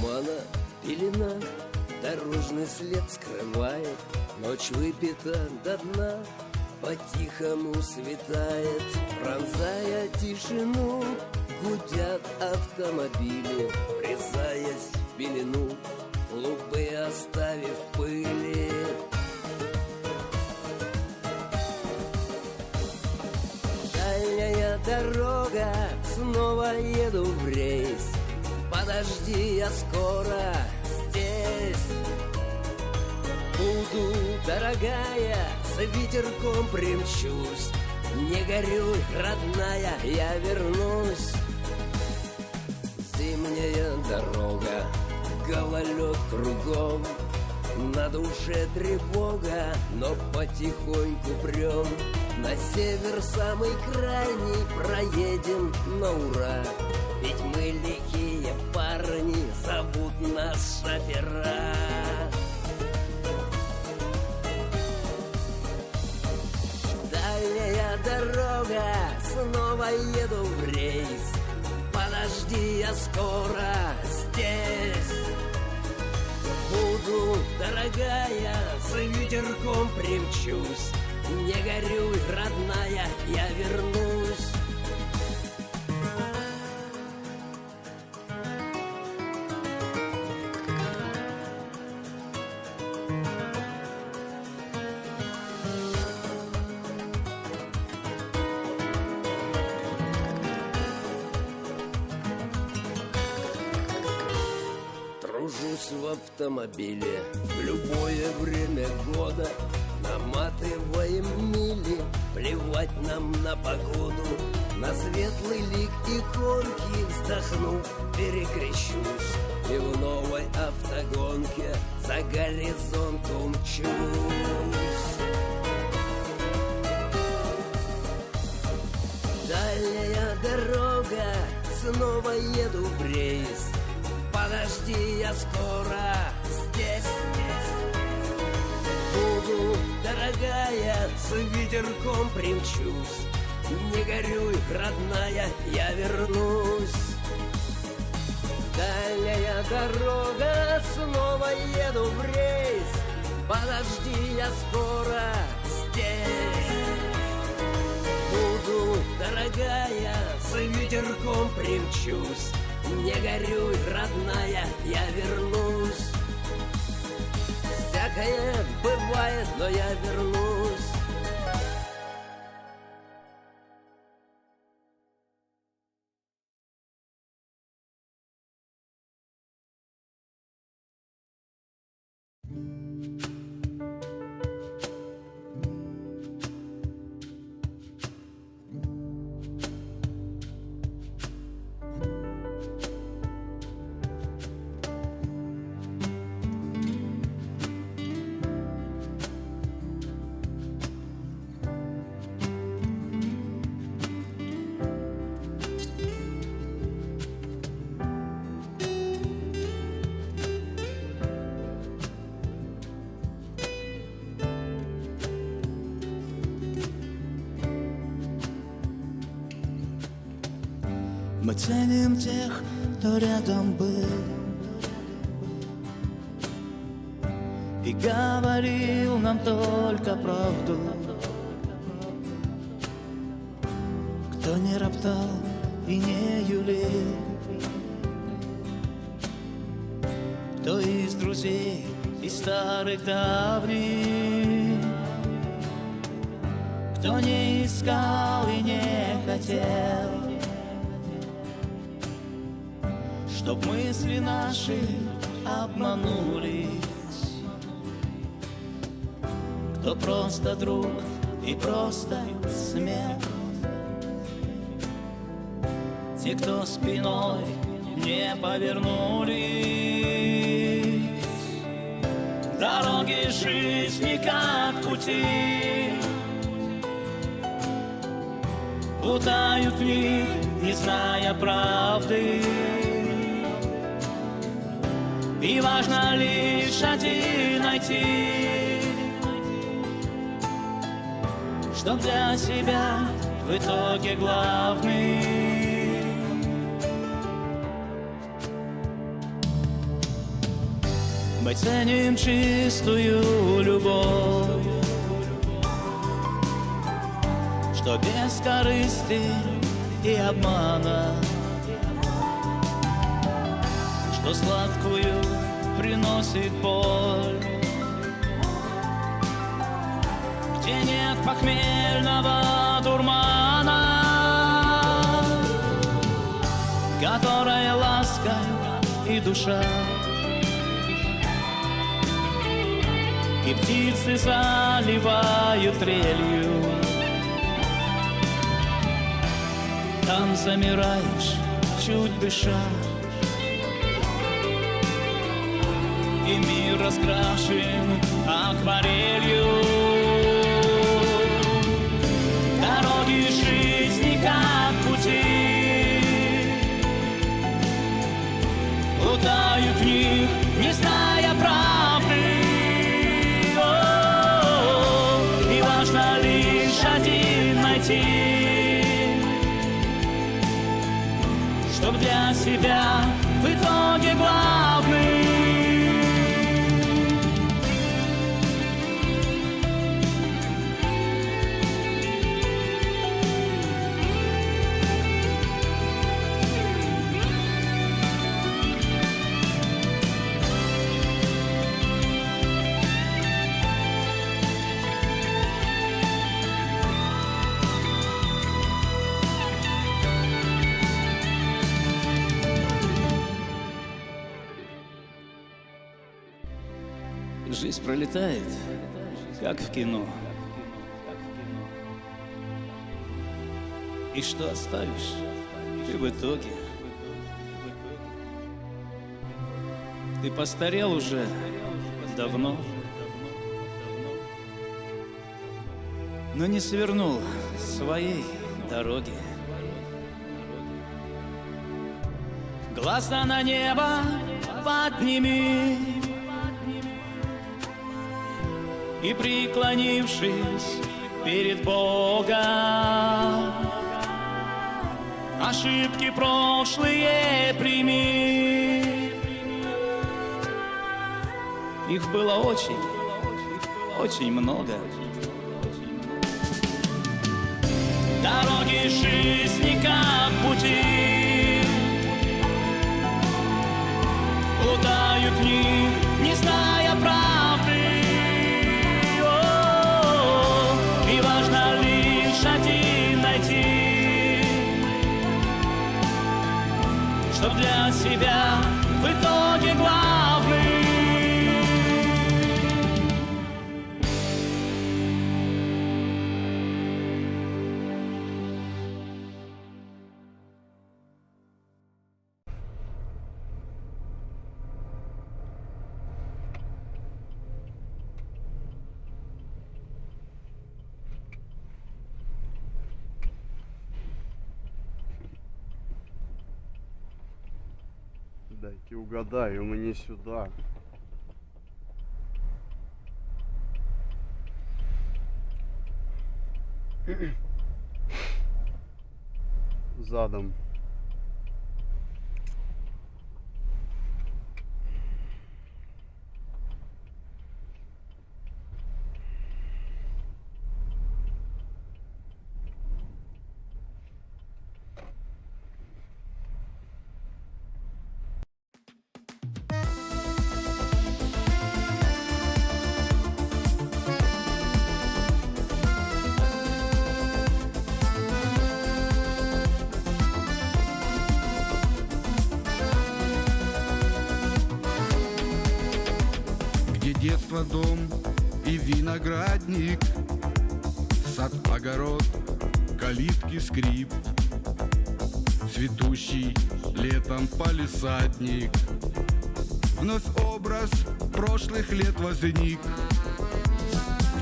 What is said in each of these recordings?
тумана пелена дорожный след скрывает. Ночь выпита до дна, по-тихому светает. Пронзая тишину, гудят автомобили, врезаясь в пелену, лупы оставив пыли. Дальняя дорога, снова еду в рейс. Подожди, я скоро здесь. Буду, дорогая, с ветерком примчусь. Не горюй, родная, я вернусь. Зимняя дорога, гололед кругом, на душе тревога, но потихоньку прем. На север самый крайний проедем на ура, ведь мы лихие парни, зовут нас шофера. Дальняя дорога, снова еду в рейс. Подожди, я скоро здесь. Буду, дорогая, с ветерком примчусь. Не горюй, родная, я вернусь. Тружусь в автомобиле в любое время года, наматываем мили, плевать нам на погоду. На светлый лик иконки, вздохнув, перекрещусь, и в новой автогонке за горизонт умчусь. Дальняя дорога, снова еду в рейс. Подожди, я скоро здесь. Буду, дорогая, с ветерком примчусь. Не горюй, родная, я вернусь. Дальняя дорога, снова еду в рейс. Подожди, я скоро здесь. Буду, дорогая, с ветерком примчусь. Не горюй, родная, я вернусь. Всякое бывает, но я вернусь. Мы ценим тех, кто рядом был и говорил нам только правду, кто не роптал и не юлил, кто из друзей, из старых давних, кто не искал и не хотел, чтоб мысли наши обманулись, кто просто друг и просто смех, те, кто спиной не повернулись. Дороги жизни как пути путают в них, не зная правды. И важно лишь один найти, что для себя в итоге главный. Мы ценим чистую любовь, что без корысти и обмана, что сладкую приносит боль, где нет похмельного дурмана, которая ласка и душа, и птицы заливают трелью. Там замираешь, чуть дыша, и мир раскрашен акварелью. Дороги жизни как пути, плутаю в них, не зная правды. И важно лишь один найти, чтоб для себя в итоге главный. Жизнь пролетает, как в кино. И что оставишь ты в итоге? Ты постарел уже давно, но не свернул с своей дороги. Глаза на небо подними и, преклонившись перед Богом, ошибки прошлые прими. Их было очень, очень много. Дороги жизни как пути, плутают в них, не зная правды. И важно лишь один найти, чтоб для себя в итоге главный. Дайте угадаю, мне сюда. Задом. Детство, дом и виноградник, сад, огород, калитки, скрип, цветущий летом палисадник. Вновь образ прошлых лет возник,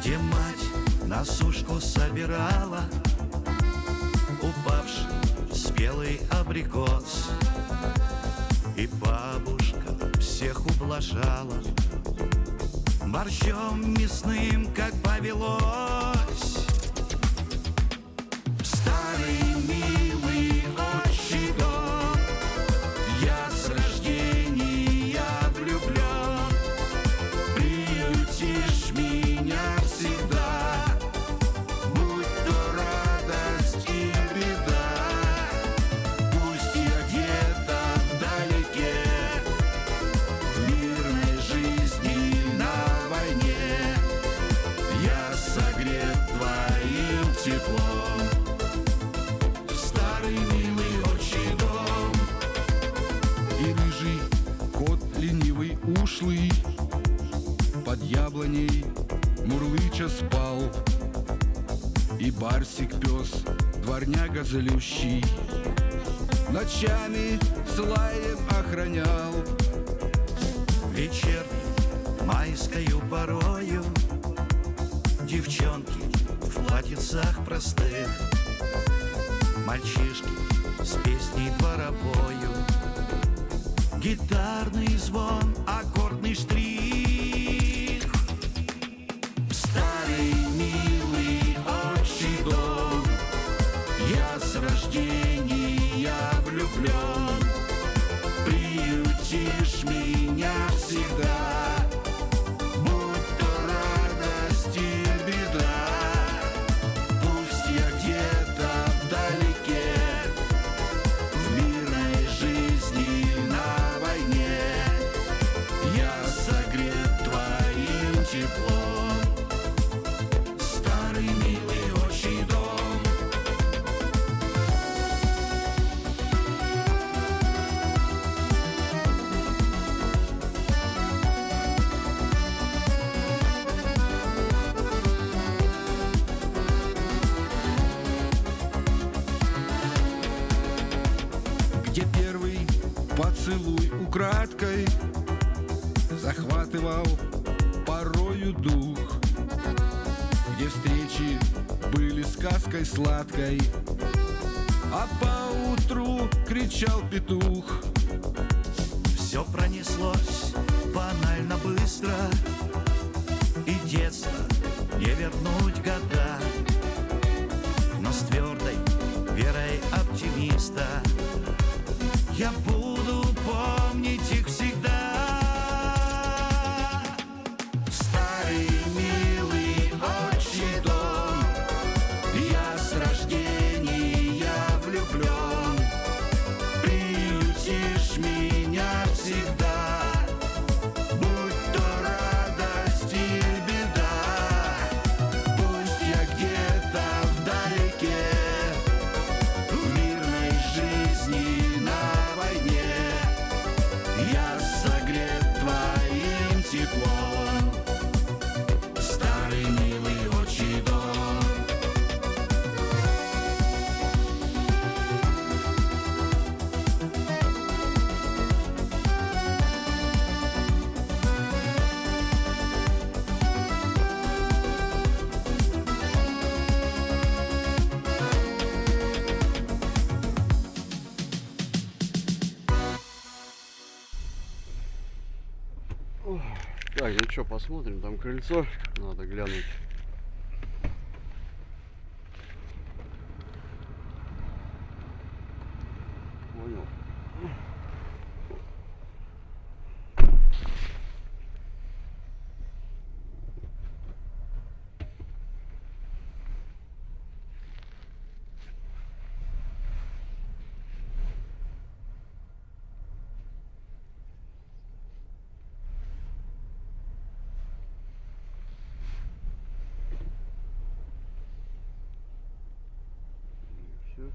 где мать на сушку собирала упавший спелый абрикос, и бабушка всех ублажала борщом мясным, как повелось. Старый милый отчий дом, я с рождения влюблен, барсик пес, дворняга злющий, ночами с лаем охранял. Вечер майскою порою девчонки в платьицах простых, мальчишки с песней дворовою, гитарный звон, аккордный штрих. Старый милый отчий дом, я с рождения влюблен. Приютишь меня всегда, будь то радость и беда. Пусть я где-то вдалеке, в мирной жизни на войне, я согрет твоим теплом. Старый милый отчий дом. Где первый поцелуй украдкой захватывал порою дух, где встречи были сказкой сладкой, а поутру кричал петух. Все пронеслось банально быстро, и детство не вернуть года, но с твердой верой оптимиста я буду помнить их всегда. Старый милый отчий дом, я с рождения влюблен. Приютишь меня всегда, будь то радость и беда. Пусть я где-то вдалеке, в мирной жизни на войне, я согрет твоим теплом. Старый милый отчий дом. Так, ну что, посмотрим, там крыльцо, надо глянуть. Понял. Все.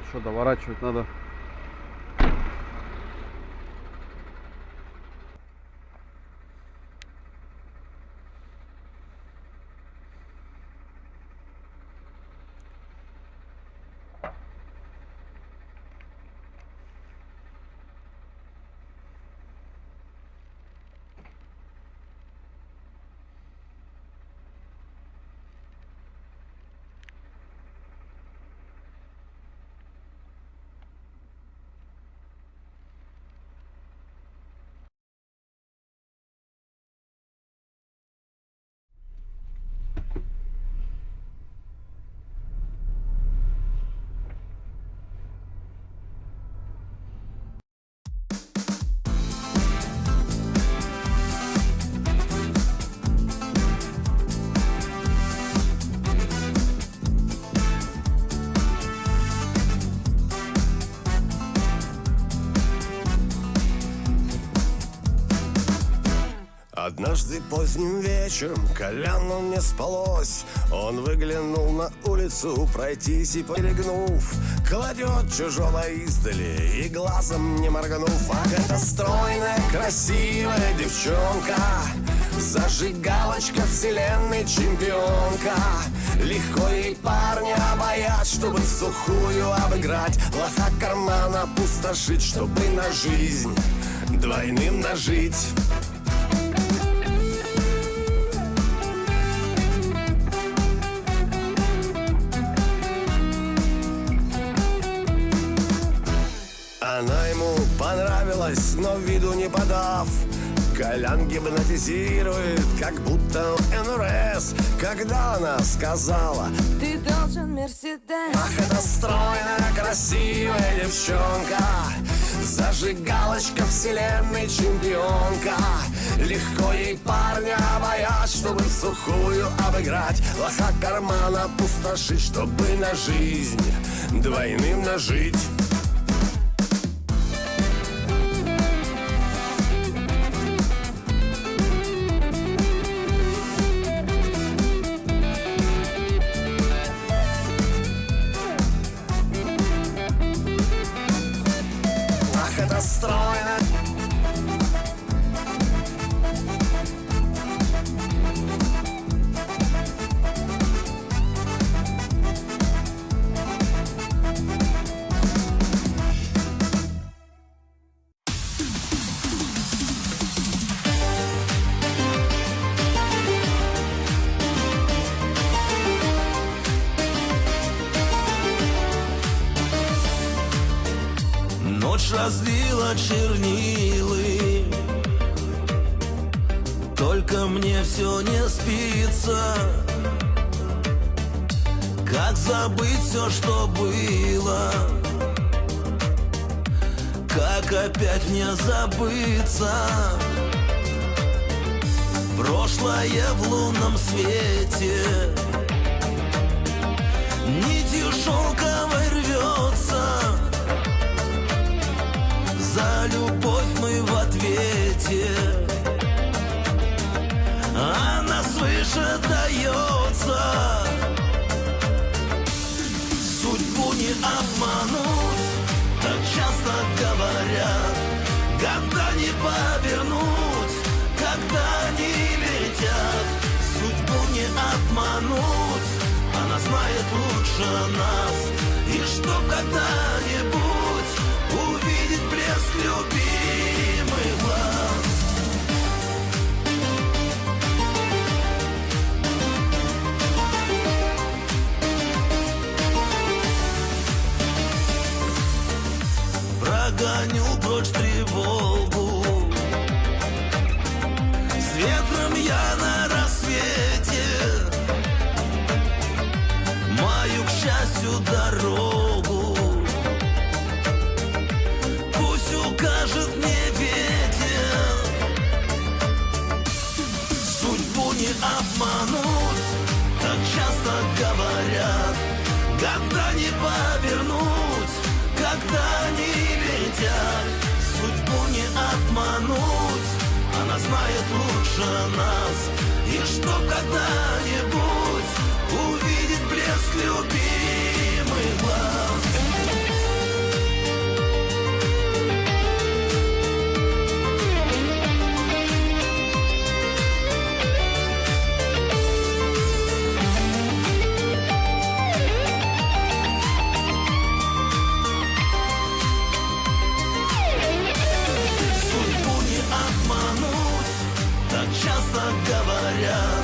Что, доворачивать надо. Однажды поздним вечером Коляну не спалось. Он выглянул на улицу пройтись и, перегнув, кладет чужого издали и глазом не моргнув. Ах, это стройная, красивая девчонка, зажигалочка, вселенной чемпионка. Легко ей парня обаять, чтобы в сухую обыграть, лоха кармана пустошить, чтобы на жизнь двойным нажить. Она ему понравилась, но виду не подав. Колян гипнотизирует, как будто НРС, когда она сказала: ты должен Мерседес. Ах, это стройная, красивая девчонка, зажигалочка, вселенной чемпионка. Легко ей парня обаять, чтобы в сухую обыграть, лоха кармана пустошить, чтобы на жизнь двойным нажить. Стройно. Ночь разлила чернилы, только мне все не спится. Как забыть все, что было? Как опять мне забыться? Прошлое в лунном свете нитью шелковой рвется. За любовь мы в ответе, она свыше дается. Судьбу не обмануть, так часто говорят. Года не повернуть, когда они летят. Судьбу не обмануть, она знает лучше нас. И чтоб когда-нибудь увидеть блеск любимых глаз. Прогоню прочь тревогу, с ветром я на рассвете мою, к счастью, дорогу. Пусть укажет мне ветер. Судьбу не обмануть, так часто говорят. Года не повернуть, когда они летят. Судьбу не обмануть, она знает лучше нас. И чтоб когда-нибудь увидеть блеск любимых глаз. Часто говорят,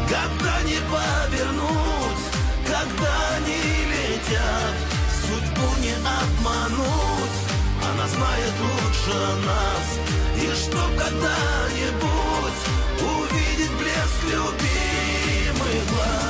года не повернуть, когда они летят. Судьбу не обмануть, она знает лучше нас. И чтоб когда-нибудь увидеть блеск любимых глаз.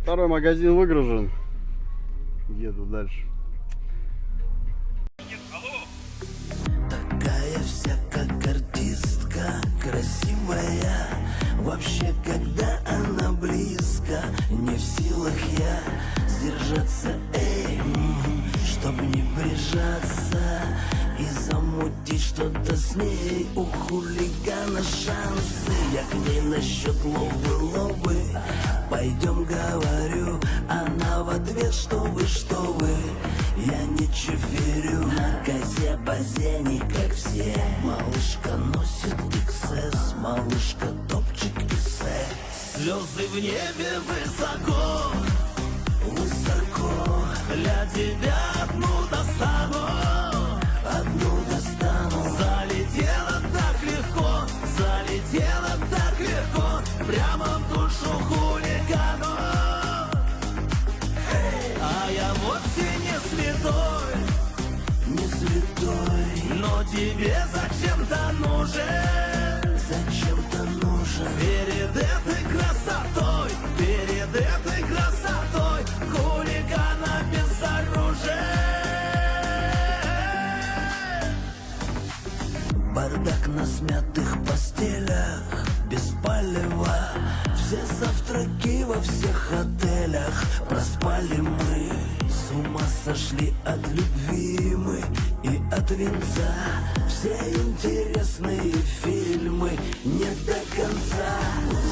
Второй магазин выгружен. Еду дальше. Такая вся как артистка, красивая. Вообще, когда она близко, не в силах я сдержаться, чтоб не прижаться и замутить что-то с ней. У хулигана шансы, я к ней насчет ловы. Пойдем, говорю, она в ответ, что вы, я не чиферю. На козе-базе не как все. Малышка носит XS, малышка топчик и секс. Слезы в небе высоко, высоко. Для тебя одну достану, одну достану. Залетела так легко, залетела так легко, прямо в душу хулигану. А я вовсе не святой, не святой, но тебе зачем-то нужен, зачем-то нужен. Перед этой красотой, перед этой красотой хулигана безоружен. Бардак на смятых постелях, без палева. Все завтраки во всех отелях. Проспали мы, с ума сошли от любви мы и от венца. Все интересные фильмы не до конца.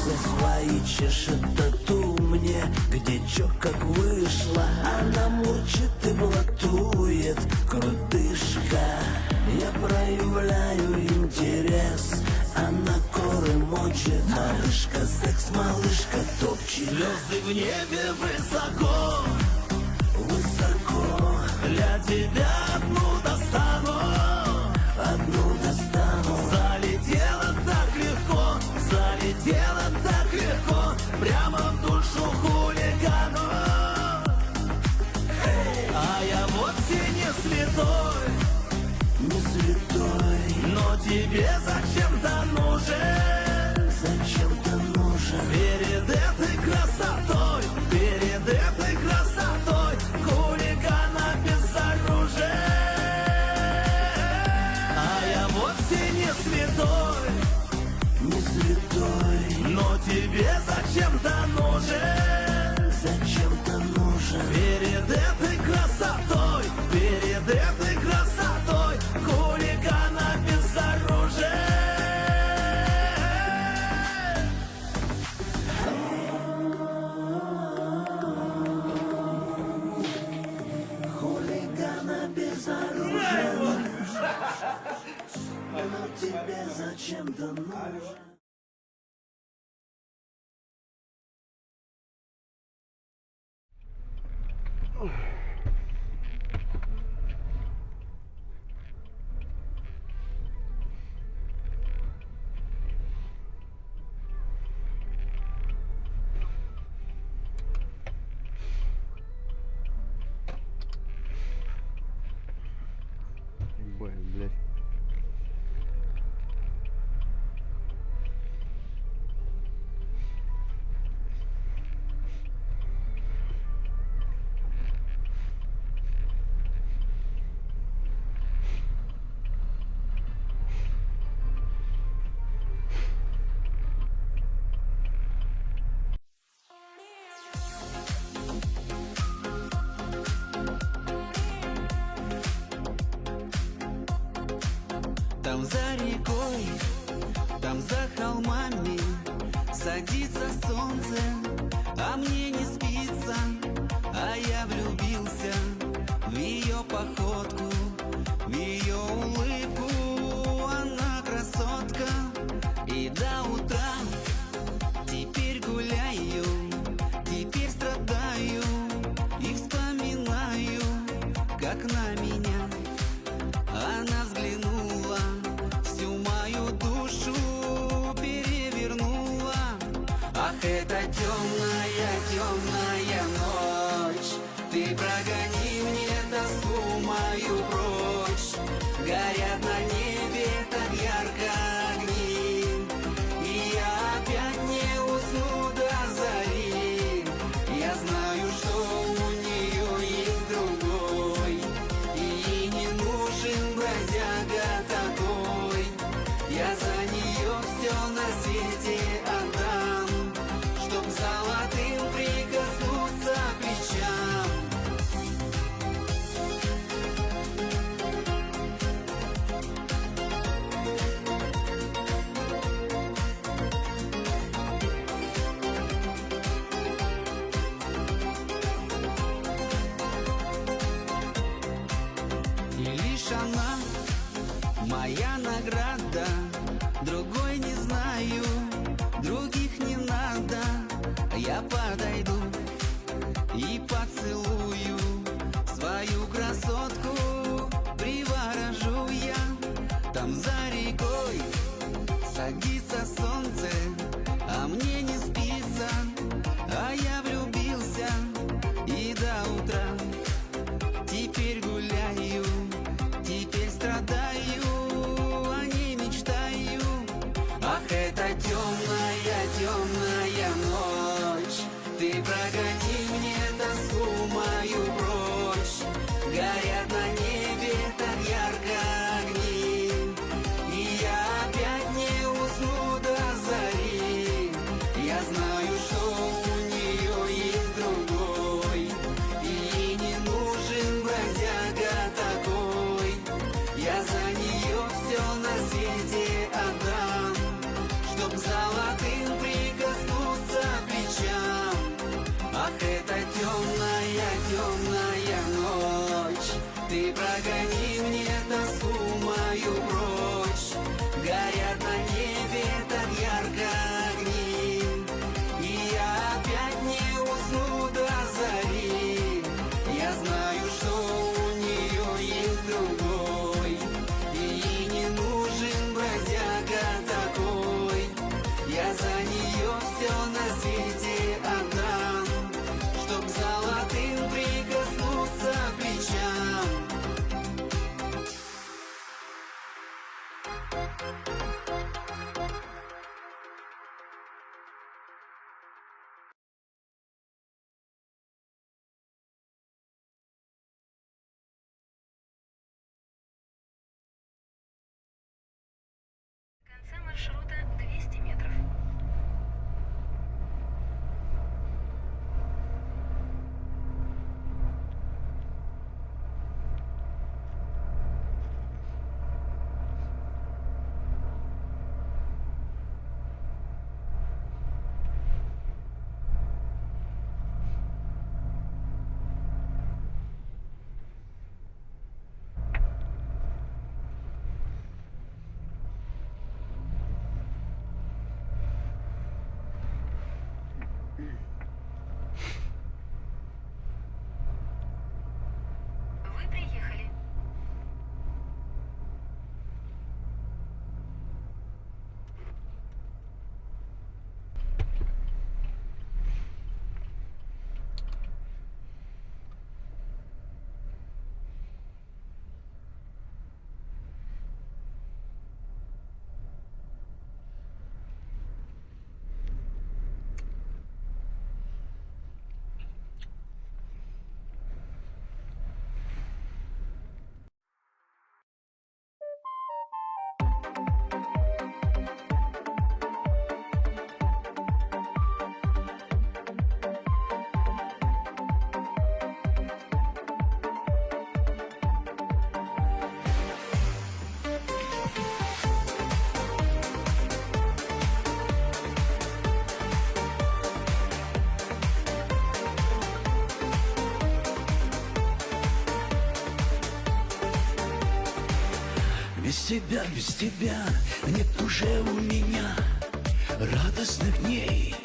За свои чешет тату мне, где чё как вышло. Она мурчит и блатует, крутышка. Я проявляю интерес, она коры мочит. Малышка, секс, малышка топчет. Звезды в небе высоко, высоко. Для тебя одну достану, одну достану. Залетела так легко, залетела так легко, прямо в душу хулигану. А я вовсе не святой, не святой, но тебе зачем-то нужен, зачем-то нужен. Перед этой красотой, перед этой красотой хулигана безоружен. А я вовсе не святой, не святой, но тебе зачем-то нужен, зачем-то нужен. Перед этой красотой, перед этой красотой хулигана безоружен. Хулигана безоружен, но тебе зачем-то нужен. Там за рекой, там за холмами садится солнце, а мне не спится, а я влюбился в ее походку, в ее улыбку. Она красотка, и до утра теперь гуляю, теперь страдаю и вспоминаю, как на меня она взглянула, всю мою душу перевернула. Ах, это темная, темная ночь, ты прогони мне тоску мою прочь. Горят на небе так ярко огни, и я опять не усну до зари. Я знаю, что у нее есть другой, и ей не нужен бродяга такой. Я за нее все на свете отдам, чтоб золотым прикоснуться к плечам. И лишь она моя награда, другой не знаю, других не надо. Я подойду и поцелую свою красотку, приворожу я. Там за рекой садится солнце, а мне не спится, а я влюбился и до утра теперь гуляю, теперь страдаю, о ней мечтаю. Ах, это темная, темная ночь, ты прогони мне тоску мою прочь. Горят на небе так ярко огни, и я опять не усну до зари. Я знаю, что у нее есть другой, и ей не нужен бродяга такой. Я за нее все на свете отдам, чтоб золотым прикоснуться к плечам. Ах, это темная, темная ночь, ты прогони мне тоску мою прочь. Горят на небе так ярко огни, и я опять не усну до зари. Я знаю, что у нее есть другой, и ей не нужен бродяга такой. Я за нее все на свете отдам, чтоб золотым прикоснуться к плечам. Конца маршрута 200 метров. без тебя нет уже у меня радостных дней.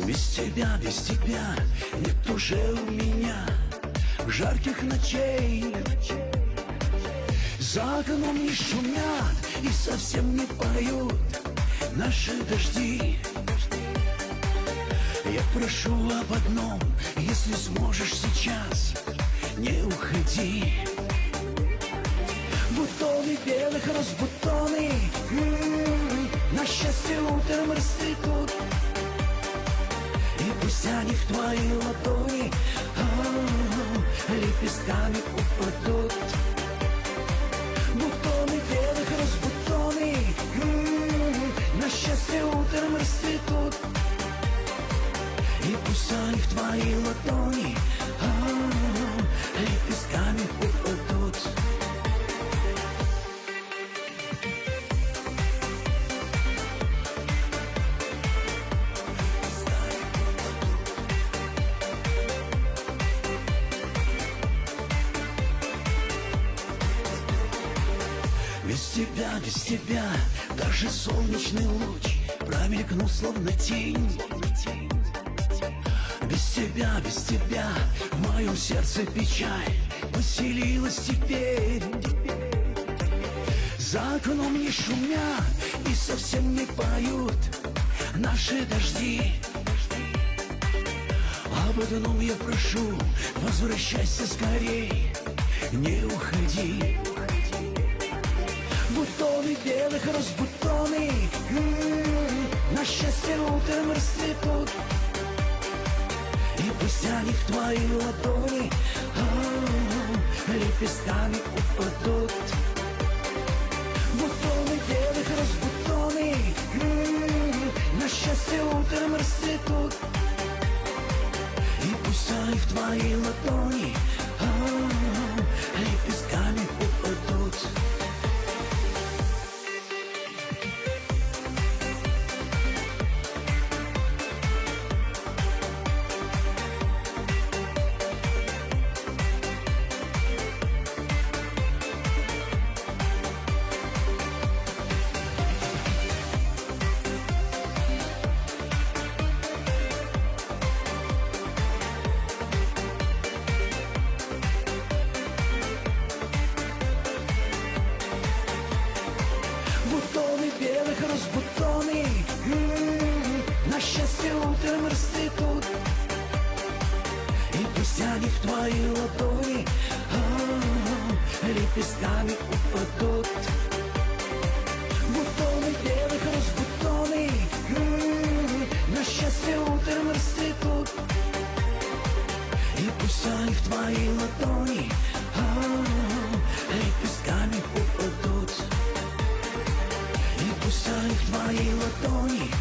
Без тебя нет уже у меня жарких ночей. За окном не шумят и совсем не поют наши дожди. Я прошу об одном, если сможешь сейчас, не уходи. Бутоны белых роз, бутоны, на счастье утром расцветут. И пусть они в твои ладони лепестками упадут. Бутоны белых роз, бутоны, на счастье утром расцветут. И пусть они в твои ладони лепестками упадут. Без тебя даже солнечный луч промелькнул словно тень. Без тебя в моем сердце печаль поселилась теперь. За окном не шумят и совсем не поют наши дожди. Об одном я прошу, возвращайся скорей, не уходи. Бутоны белых роз, бутоны, на счастье утром расцветут. И пусть они в твои ладони лепестками упадут. Бутоны белых роз, бутоны, на счастье утром расцветут. И пусть они в твои ладони лепестками упадут. Бутоны белых роз, бутоны, на счастье утром расцветут. И пусть они в твои ладони лепестками упадут. Бутоны белых роз, бутоны, на счастье утром расцветут. И пусть они в твои ладони лепестками упадут. И пусть они в твои ладони